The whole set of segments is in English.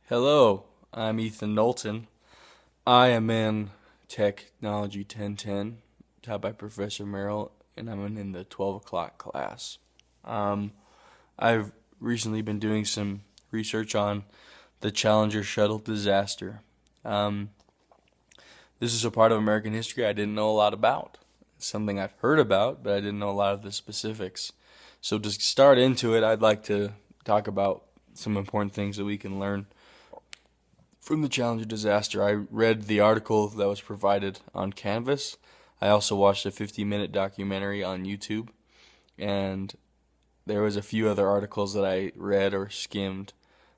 Hello, I'm Ethan Knowlton. I am in Technology 1010, taught by Professor Merrill, and I'm in the 12 o'clock class. Um, I've recently been doing some research on the Challenger shuttle disaster. Um, this is a part of American history I didn't know a lot about. It's something I've heard about, but I didn't know a lot of the specifics. So to start into it, I'd like to talk about some important things that we can learn from the Challenger disaster. I read the article that was provided on Canvas. I also watched a 50-minute documentary on YouTube, and there was a few other articles that I read or skimmed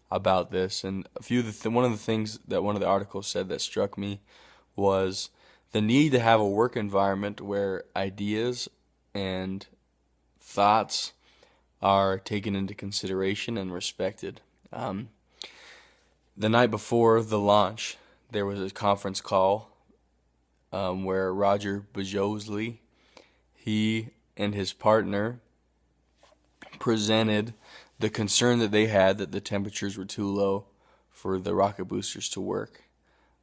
about this. And one of the things that one of the articles said that struck me was the need to have a work environment where ideas and thoughts are taken into consideration and respected. The night before the launch, there was a conference call where Roger Bojosley, he and his partner presented the concern that they had that the temperatures were too low for the rocket boosters to work.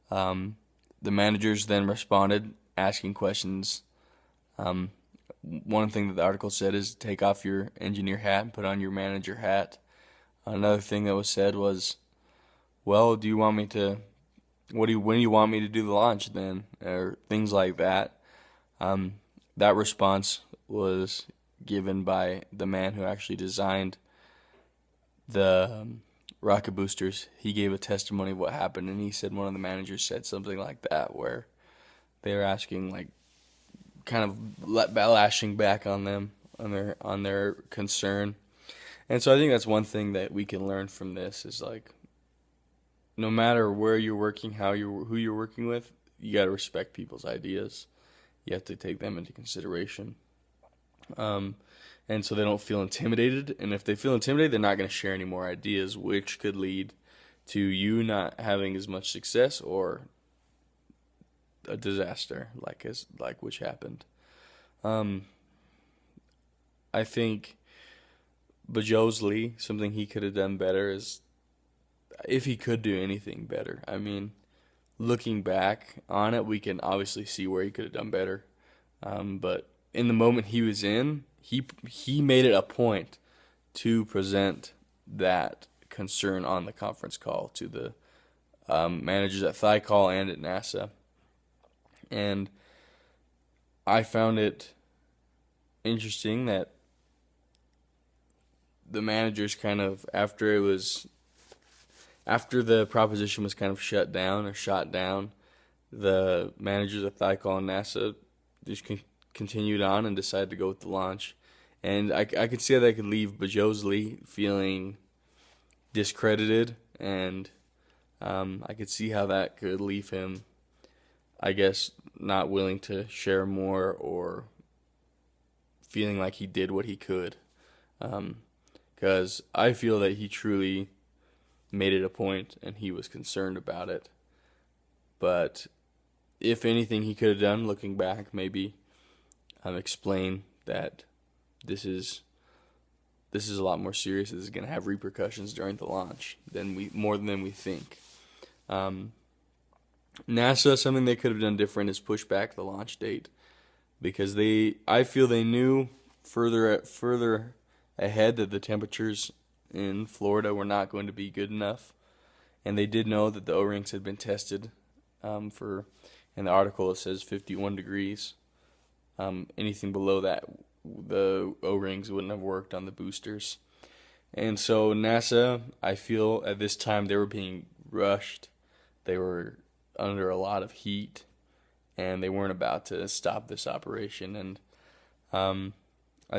The managers then responded, asking questions. One thing that the article said is take off your engineer hat and put on your manager hat. Another thing that was said was, well, do you want me to, when do you want me to do the launch then? Or things like that. That response was given by the man who actually designed the rocket boosters. He gave a testimony of what happened, and he said one of the managers said something like that, where they were asking, like, kind of lashing back on them, on their concern. And so I think that's one thing that we can learn from this is, like, no matter where you're working, who you're working with, you got to respect people's ideas. You have to take them into consideration. And so they don't feel intimidated. And if they feel intimidated, they're not going to share any more ideas, which could lead to you not having as much success or a disaster like which happened. I think Bajosley, something he could have done better is, if he could do anything better. I mean, looking back on it, we can obviously see where he could have done better. But in the moment he was in, he made it a point to present that concern on the conference call to the managers at Thiokol and at NASA. And I found it interesting that the managers kind of, after the proposition was kind of shut down or shot down, the managers at Thiokol and NASA just continued on and decided to go with the launch. And I could see how that could leave Bajosley feeling discredited, and I could see how that could leave him, I guess, not willing to share more or feeling like he did what he could. Because I feel that he truly made it a point and he was concerned about it. But if anything he could have done, looking back, maybe explain that this is a lot more serious. This is going to have repercussions during the launch more than we think. NASA, something they could have done different is push back the launch date, because I feel they knew further ahead that the temperatures in Florida were not going to be good enough, and they did know that the O-rings had been tested for, in the article it says 51 degrees. Anything below that, the O-rings wouldn't have worked on the boosters. And so NASA, I feel at this time they were being rushed. They were under a lot of heat, and they weren't about to stop this operation. And I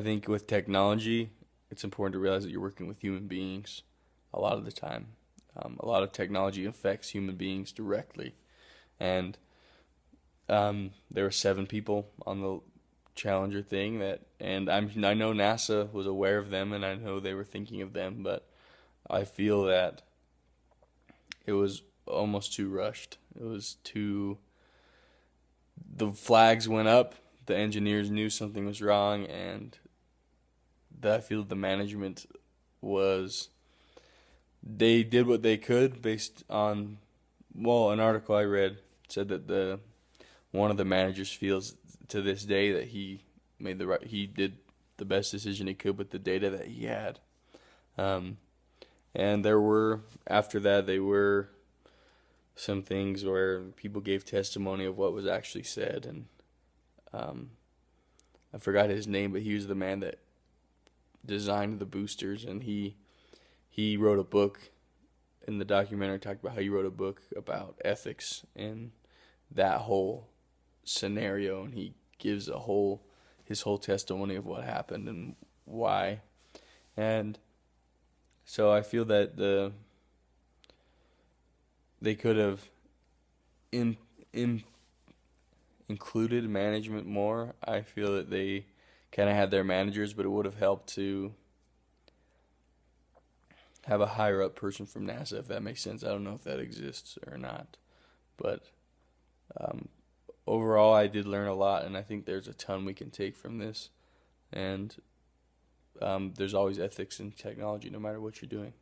think with technology, it's important to realize that you're working with human beings a lot of the time. A lot of technology affects human beings directly. And there were 7 people on the Challenger thing and I know NASA was aware of them, and I know they were thinking of them, but I feel that it was almost too rushed. The flags went up, the engineers knew something was wrong, and I feel the management was they did what they could based on, well, an article I read said that the one of the managers feels to this day that he did the best decision he could with the data that he had. Um, and there were, after that, they were some things where people gave testimony of what was actually said, and um, I forgot his name, but he was the man that designed the boosters, and he wrote a book. In the documentary, talked about how he wrote a book about ethics in that whole scenario, and he gives his whole testimony of what happened and why. And so I feel that they could have in included management more. I feel that they kind of had their managers, but it would have helped to have a higher up person from NASA, if that makes sense. I don't know if that exists or not, but um, overall, I did learn a lot, and I think there's a ton we can take from this. And there's always ethics in technology, no matter what you're doing.